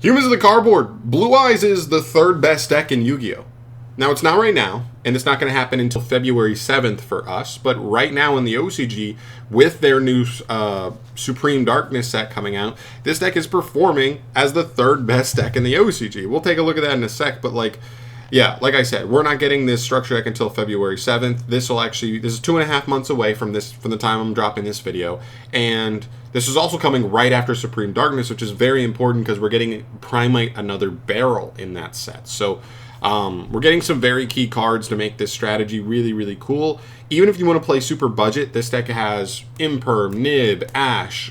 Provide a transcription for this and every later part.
Humans of the Cardboard. Blue Eyes is the third best deck in Yu-Gi-Oh! Now, it's not right now, and it's not going to happen until February 7th for us, but right now in the OCG, with their new Supreme Darkness set coming out, this deck is performing as the third best deck in the OCG. We'll take a look at that in a sec, but yeah, like I said, we're not getting this structure deck until February 7th. This is 2.5 months away from the time I'm dropping this video. And this is also coming right after Supreme Darkness, which is very important because we're getting PRIMITE Another Barrel in that set. So we're getting some very key cards to make this strategy really, really cool. Even if you want to play super budget, this deck has Imperm, Nib, Ash,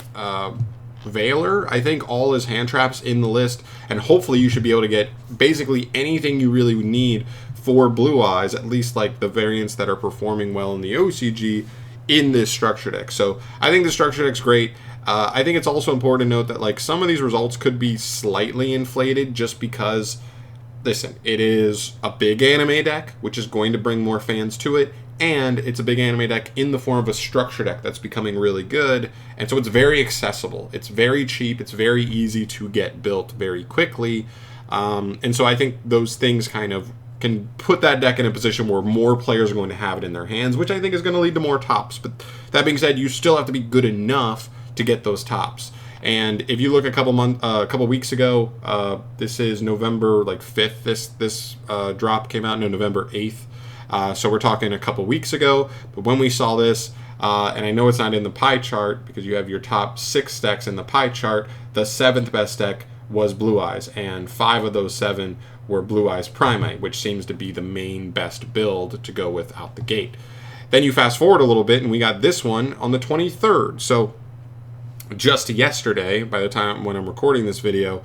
Veiler, I think all his hand traps in the list, and hopefully you should be able to get basically anything you really need for Blue Eyes, at least like the variants that are performing well in the OCG in this structure deck. So I think the structure deck's great. I think it's also important to note that like some of these results could be slightly inflated just because, listen, it is a big anime deck, which is going to bring more fans to it, and it's a big anime deck in the form of a structure deck that's becoming really good, and so it's very accessible. It's very cheap. It's very easy to get built very quickly, and so I think those things kind of can put that deck in a position where more players are going to have it in their hands, which I think is going to lead to more tops. But that being said, you still have to be good enough to get those tops. And if you look a couple weeks ago, this is November 5th. This drop came out no November 8th. So we're talking a couple weeks ago. But when we saw this, and I know it's not in the pie chart because you have your top 6 decks in the pie chart, the 7th best deck was Blue Eyes, and 5 of those 7 were Blue Eyes PRIMITE, which seems to be the main best build to go with out the gate. Then you fast forward a little bit, and we got this one on the 23rd. So just yesterday, by the time when I'm recording this video,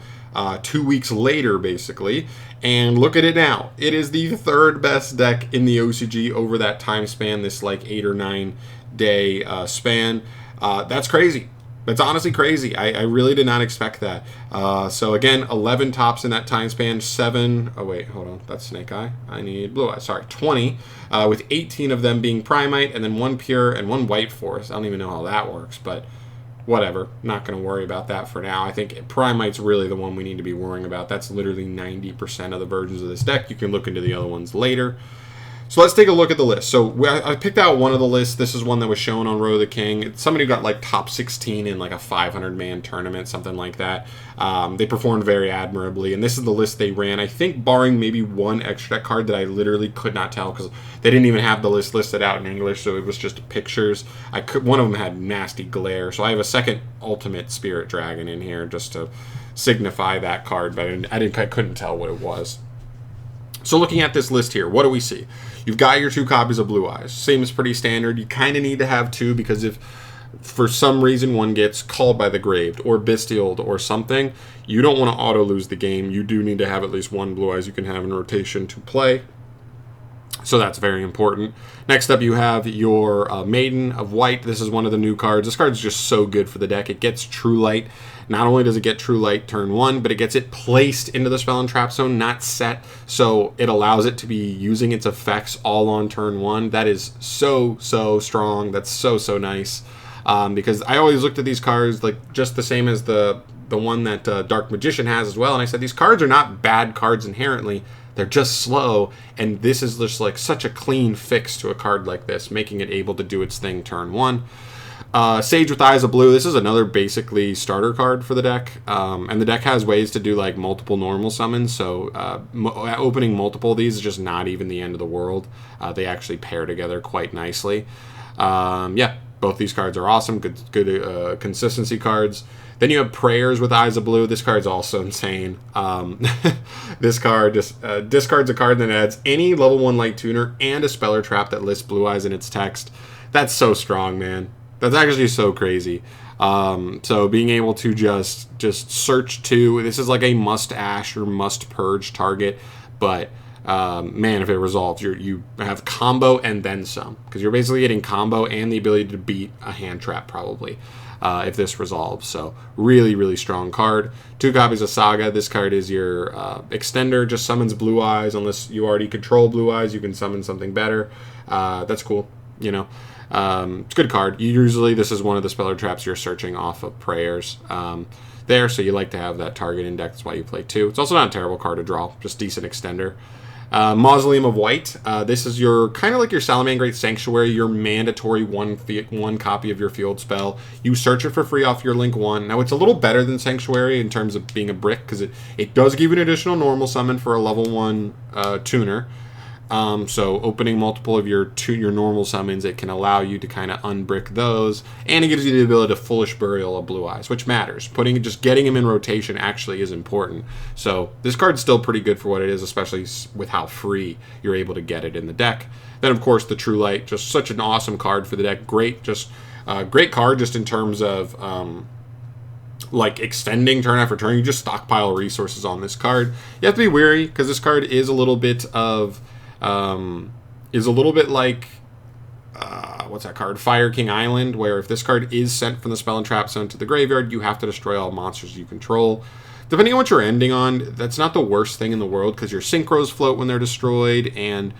2 weeks later, basically, and look at it now. It is the third best deck in the OCG over that time span, this 8 or 9 day span. That's crazy. That's honestly crazy. I really did not expect that. So again, 11 tops in that time span, 7, oh wait, hold on, that's Snake Eye. I need Blue Eye, sorry, 20, with 18 of them being PRIMITE, and then 1 Pure and 1 White Force. I don't even know how that works, but whatever. Not going to worry about that for now. I think PRIMITE's really the one we need to be worrying about. That's literally 90% of the versions of this deck. You can look into the other ones later. So let's take a look at the list. So I picked out one of the lists. This is one that was shown on Row of the King. It's somebody who got top 16 in a 500-man tournament, something like that. They performed very admirably, and this is the list they ran. I think barring maybe one extra deck card that I literally could not tell because they didn't even have the list listed out in English, so it was just pictures. One of them had nasty glare, so I have a second Ultimate Spirit Dragon in here just to signify that card, but I couldn't tell what it was. So looking at this list here, what do we see? You've got your 2 copies of Blue Eyes. Seems pretty standard. You kind of need to have 2 because if for some reason one gets called by the Graved or Bestialed or something, you don't want to auto lose the game. You do need to have at least 1 Blue Eyes you can have in rotation to play. So that's very important. Next up, you have your Maiden of White. This is one of the new cards. This card is just so good for the deck. It gets True Light. Not only does it get True Light turn 1, but it gets it placed into the spell and trap zone, not set. So it allows it to be using its effects all on turn 1. That is so, so strong. That's so, so nice. Because I always looked at these cards just the same as the one that Dark Magician has as well. And I said, these cards are not bad cards inherently. They're just slow, and this is just such a clean fix to a card like this, making it able to do its thing turn 1. Sage with Eyes of Blue. This is another basically starter card for the deck, and the deck has ways to do multiple normal summons, so opening multiple of these is just not even the end of the world. They actually pair together quite nicely. Yeah, both these cards are awesome, good consistency cards. Then you have Prayers with Eyes of Blue. This card's also insane. This card just discards a card that adds any level 1 Light Tuner and a Speller Trap that lists Blue Eyes in its text. That's so strong, man. That's actually so crazy. So being able to just search 2. This is a must Ash or must Purge target. But man, if it resolves, you have combo and then some. Because you're basically getting combo and the ability to beat a hand trap probably. If this resolves. So really, really strong card. 2 copies of Saga. This card is your extender. Just summons Blue Eyes. Unless you already control Blue Eyes, you can summon something better. That's cool. It's a good card. Usually this is one of the Speller Traps you're searching off of Prayers. Then there, so you like to have that target in deck. That's why you play 2. It's also not a terrible card to draw, just decent extender. Mausoleum of White. This is your kind of like your Salamangreat Sanctuary, your mandatory one copy of your field spell. You search it for free off your Link 1. Now, it's a little better than Sanctuary in terms of being a brick, because it does give you an additional normal summon for a level 1 tuner. So opening multiple of your normal summons, it can allow you to kind of unbrick those, and it gives you the ability to Foolish Burial of Blue Eyes, which matters. Just getting him in rotation actually is important. So this card's still pretty good for what it is, especially with how free you're able to get it in the deck. Then of course the True Light, just such an awesome card for the deck. Great card just in terms of like extending turn after turn. You just stockpile resources on this card. You have to be wary because this card is a little bit like what's that card? Fire King Island, where if this card is sent from the Spell and Trap Zone to the graveyard, you have to destroy all monsters you control. Depending on what you're ending on, that's not the worst thing in the world, because your Synchros float when they're destroyed, and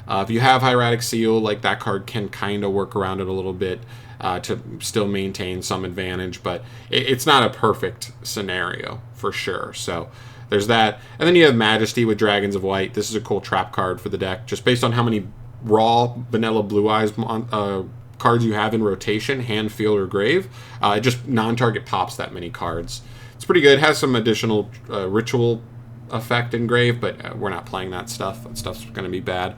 if you have Hieratic Seal, like that card can kind of work around it a little bit to still maintain some advantage, but it's not a perfect scenario for sure. So there's that. And then you have Majesty with Dragons of White. This is a cool trap card for the deck, just based on how many raw vanilla Blue Eyes cards you have in rotation, hand, field, or grave. It just non-target pops that many cards. It's pretty good. It has some additional ritual effect in grave, but we're not playing that stuff. That stuff's going to be bad.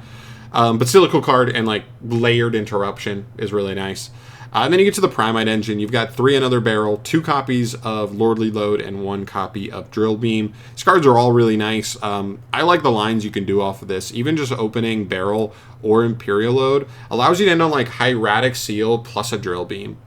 But still a cool card, and like layered interruption is really nice. And then you get to the Primite engine. You've got 3 Another Barrel, 2 copies of Lordly Load, and 1 copy of Drill Beam. These cards are all really nice. I like the lines you can do off of this. Even just opening Barrel or Imperial Load allows you to end on like Hieratic Seal plus a Drill Beam.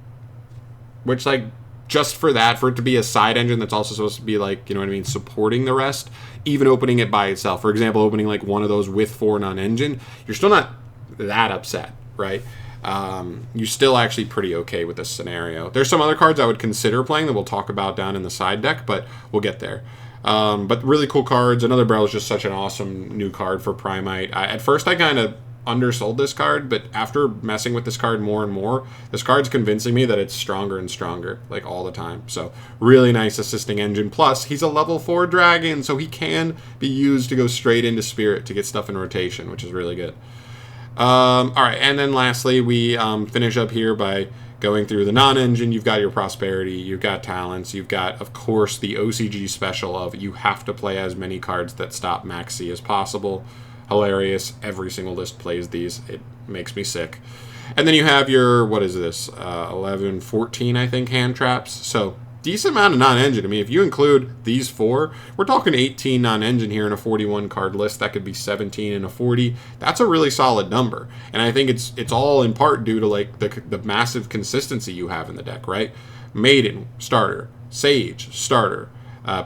Which, like, just for that, for it to be a side engine that's also supposed to be like, you know what I mean, supporting the rest, even opening it by itself. For example, opening like one of those with 4 non-engine, you're still not that upset, right? You're still actually pretty okay with this scenario. There's some other cards I would consider playing that we'll talk about down in the side deck, but we'll get there. But really cool cards. Another Barrel is just such an awesome new card for Primite. At first I kind of undersold this card, but after messing with this card more and more, this card's convincing me that it's stronger and stronger, like all the time. So really nice assisting engine. Plus, he's a level 4 dragon, so he can be used to go straight into Spirit to get stuff in rotation, which is really good. All right, and then lastly, we finish up here by going through the non-engine. You've got your Prosperity, you've got Talents, you've got, of course, the OCG special of you have to play as many cards that stop Maxi as possible. Hilarious. Every single list plays these. It makes me sick. And then you have your, what is this, 11, 14, I think, hand traps. So decent amount of non-engine. I mean, if you include these 4, we're talking 18 non-engine here in a 41 card list. That could be 17 in a 40. That's a really solid number. And I think it's all in part due to like the massive consistency you have in the deck, right? Maiden, starter. Sage, starter.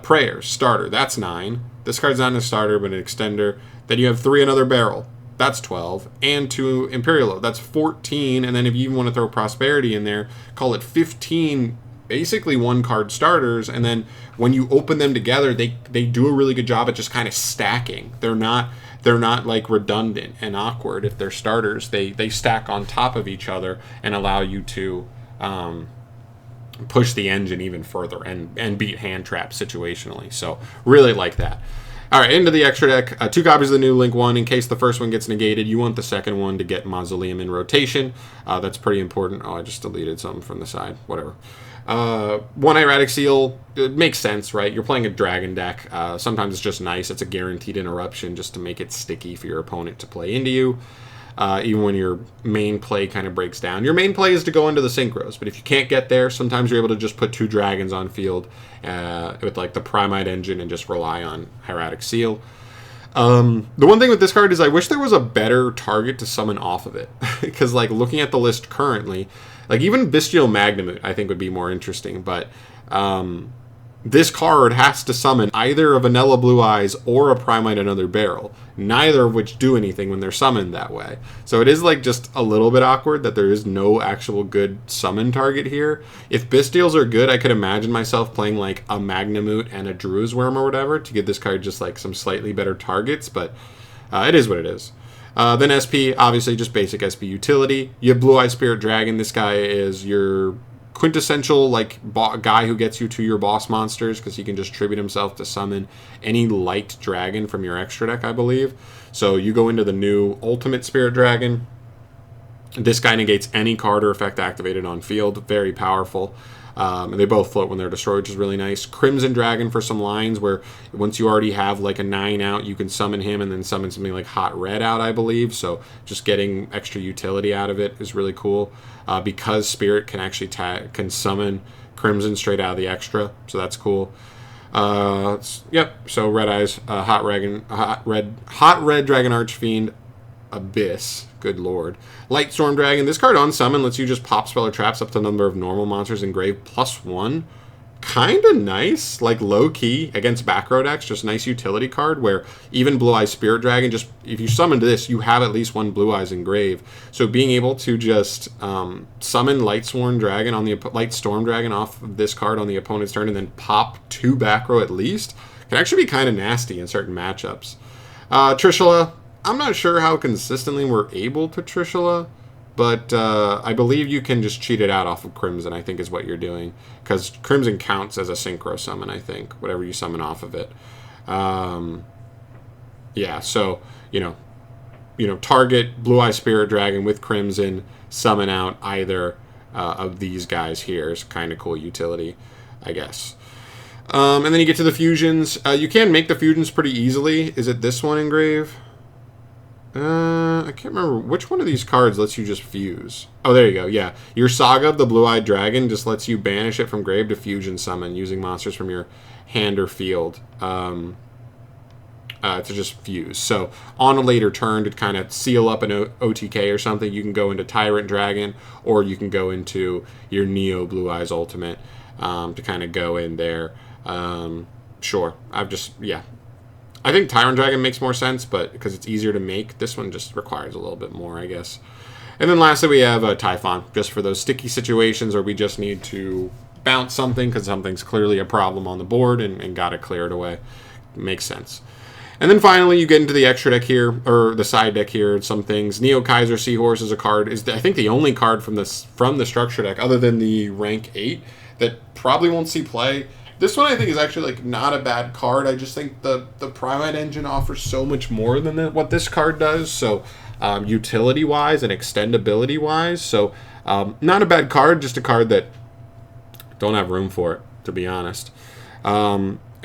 Prayer, starter. That's 9. This card's not a starter, but an extender. Then you have 3 Another Barrel. That's 12. And 2 Imperial Load. That's 14. And then if you even want to throw Prosperity in there, call it 15 basically 1-card starters. And then when you open them together, they do a really good job at just kind of stacking. They're not like redundant and awkward if they're starters. They stack on top of each other and allow you to push the engine even further and beat hand traps situationally. So really like that. All right, into the extra deck. 2 copies of the new Link 1. In case the first one gets negated, you want the second one to get Mausoleum in rotation. That's pretty important. Oh, I just deleted something from the side. Whatever. 1 Hieratic Seal. It makes sense, right? You're playing a dragon deck. Sometimes it's just nice. It's a guaranteed interruption just to make it sticky for your opponent to play into you. Even when your main play kind of breaks down. Your main play is to go into the Synchros, but if you can't get there, sometimes you're able to just put 2 dragons on field with like the Primite engine and just rely on Hieratic Seal. The one thing with this card is I wish there was a better target to summon off of it. Because like looking at the list currently, like even Bestial Magnamut I think would be more interesting, but this card has to summon either a Vanilla Blue Eyes or a Primite Another Barrel, neither of which do anything when they're summoned that way. So it is like just a little bit awkward that there is no actual good summon target here. If Bestials are good, I could imagine myself playing like a Magnamut and a Druid's Worm or whatever to give this card just like some slightly better targets, but it is what it is. Then SP, obviously just basic SP utility. You have Blue Eye Spirit Dragon. This guy is your quintessential like guy who gets you to your boss monsters because he can just tribute himself to summon any light dragon from your extra deck, I believe. So you go into the new Ultimate Spirit Dragon. This guy negates any card or effect activated on field. Very powerful. And they both float when they're destroyed, which is really nice. Crimson Dragon for some lines where once you already have like a 9 out, you can summon him and then summon something like Hot Red out, I believe. So just getting extra utility out of it is really cool. Because Spirit can actually can summon Crimson straight out of the extra, so that's cool. Yep. So Red Eyes, Hot Red Dragon Archfiend, Abyss. Good lord. Light Storm Dragon. This card on summon lets you just pop spell or traps up to the number of normal monsters in grave +1. Kind of nice, like low key against back row decks. Just nice utility card where even Blue Eyes Spirit Dragon, just if you summon this, you have at least one Blue Eyes in grave. So being able to just summon Light Storm Dragon off of this card on the opponent's turn and then pop 2 back row at least can actually be kind of nasty in certain matchups. Trishula. I'm not sure how consistently we're able to Trishula, but I believe you can just cheat it out off of Crimson, I think is what you're doing. Because Crimson counts as a synchro summon, I think, whatever you summon off of it. Yeah, so, target Blue Eye Spirit Dragon with Crimson, summon out either of these guys here is kind of cool utility, I guess. And then you get to the fusions. You can make the fusions pretty easily. Is it this one, Engrave? I can't remember which one of these cards lets you just fuse. Oh, there you go. Yeah, your Saga of the Blue-Eyed Dragon just lets you banish it from grave to fusion summon using monsters from your hand or field to just fuse. So on a later turn to kind of seal up an OTK or something, you can go into Tyrant Dragon or you can go into your Neo Blue Eyes Ultimate to kind of go in there. Sure, I think Tyrant Dragon makes more sense, but because it's easier to make, this one just requires a little bit more, I guess. And then lastly, we have Typhon, just for those sticky situations where we just need to bounce something because something's clearly a problem on the board and got to clear it away. Makes sense. And then finally, you get into the extra deck here, or the side deck here, and some things. Neo Kaiser Seahorse is a card, I think the only card from the structure deck, other than the rank 8, that probably won't see play. This one I think is actually like not a bad card. I just think the PRIMITE engine offers so much more than what this card does. So utility-wise and extendability-wise. So not a bad card, just a card that don't have room for it, to be honest.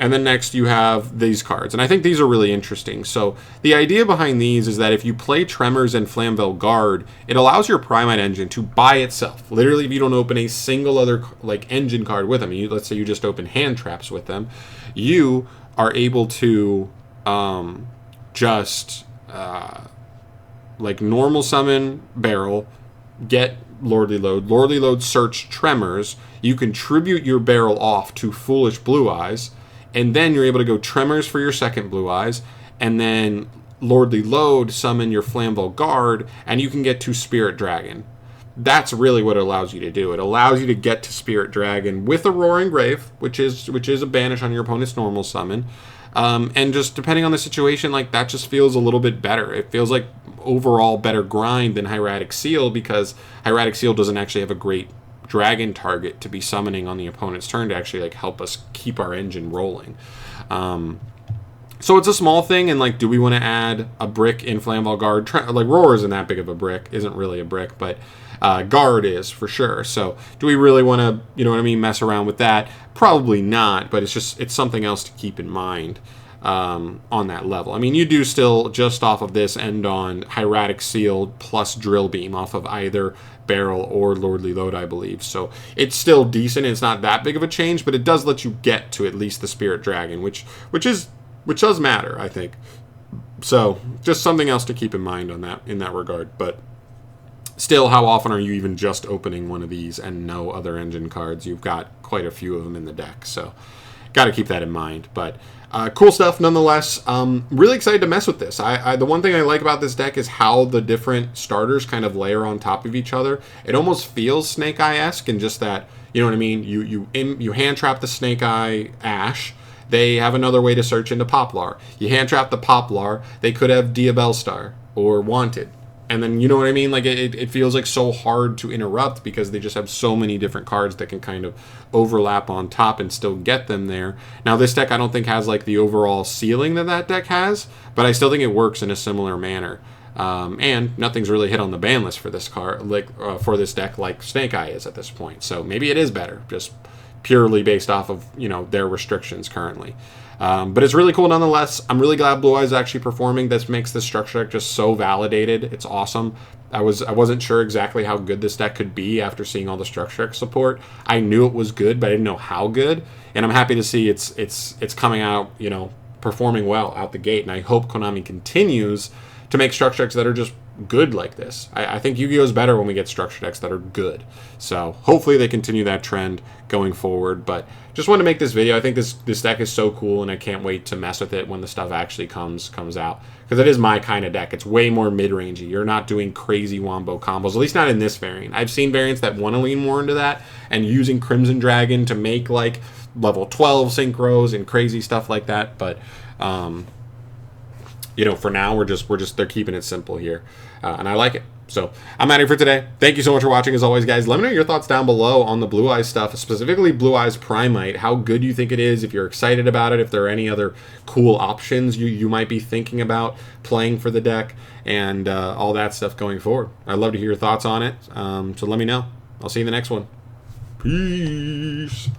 And then next you have these cards. And I think these are really interesting. So the idea behind these is that if you play Tremors and Flamvell Guard, it allows your PRIMITE engine to by itself. Literally, if you don't open a single other like engine card with them, let's say you just open hand traps with them, you are able to like normal summon Barrel, get Lordly Load, search Tremors. You contribute your Barrel off to Foolish Blue Eyes. And then you're able to go Tremors for your second Blue Eyes, and then Lordly Load, summon your Flamvell Guard, and you can get to Spirit Dragon. That's really what it allows you to do. It allows you to get to Spirit Dragon with a Roaring Grave, which is a banish on your opponent's normal summon. And just depending on the situation, like that just feels a little bit better. It feels like overall better grind than Hieratic Seal, because Hieratic Seal doesn't actually have a great dragon target to be summoning on the opponent's turn to actually like help us keep our engine rolling. So it's a small thing, and like, do we want to add a brick in Flamvell Guard? Like Roar isn't that big of a brick, isn't really a brick, but Guard is for sure. So do we really want to, mess around with that? Probably not, but it's something else to keep in mind on that level. I mean, you do still, just off of this, end on Hieratic Seal plus Drill Beam off of either Barrel or Lordly Load, I believe. So it's still decent. It's not that big of a change, but it does let you get to at least the Spirit Dragon, which does matter, I think. So just something else to keep in mind in that regard. But still, how often are you even just opening one of these and no other engine cards? You've got quite a few of them in the deck, so got to keep that in mind. But cool stuff nonetheless. Really excited to mess with this. The one thing I like about this deck is how the different starters kind of layer on top of each other. It almost feels Snake Eye-esque in just that, you know what I mean? You hand trap the Snake Eye Ash. They have another way to search into Poplar. You hand trap the Poplar. They could have Diabellstar or Wanted. and then, you know what I mean? Like, it feels like so hard to interrupt because they just have so many different cards that can kind of overlap on top and still get them there. Now, this deck I don't think has like the overall ceiling that deck has, but I still think it works in a similar manner. And nothing's really hit on the ban list for this card, like for this deck, like Snake Eye is at this point. So maybe it is better, just purely based off of, you know, their restrictions currently. But it's really cool nonetheless. I'm really glad Blue Eyes is actually performing. This makes the structure deck just so validated. It's awesome. I wasn't sure exactly how good this deck could be after seeing all the structure deck support. I knew it was good, but I didn't know how good. And I'm happy to see it's coming out, you know, performing well out the gate. And I hope Konami continues to make structure decks that are just good like this. I think Yu-Gi-Oh! Is better when we get structure decks that are good. So hopefully they continue that trend going forward. But just wanted to make this video. I think this deck is so cool, and I can't wait to mess with it when the stuff actually comes out. Because it is my kind of deck. It's way more mid-rangey. You're not doing crazy wombo combos, at least not in this variant. I've seen variants that want to lean more into that and using Crimson Dragon to make like level 12 synchros and crazy stuff like that. But you know, for now, they're keeping it simple here, and I like it. So I'm out of here for today. Thank you so much for watching. As always, guys, let me know your thoughts down below on the Blue Eyes stuff, specifically Blue Eyes PRIMITE. How good you think it is, if you're excited about it, if there are any other cool options you might be thinking about playing for the deck, and all that stuff going forward. I'd love to hear your thoughts on it, so let me know. I'll see you in the next one. Peace.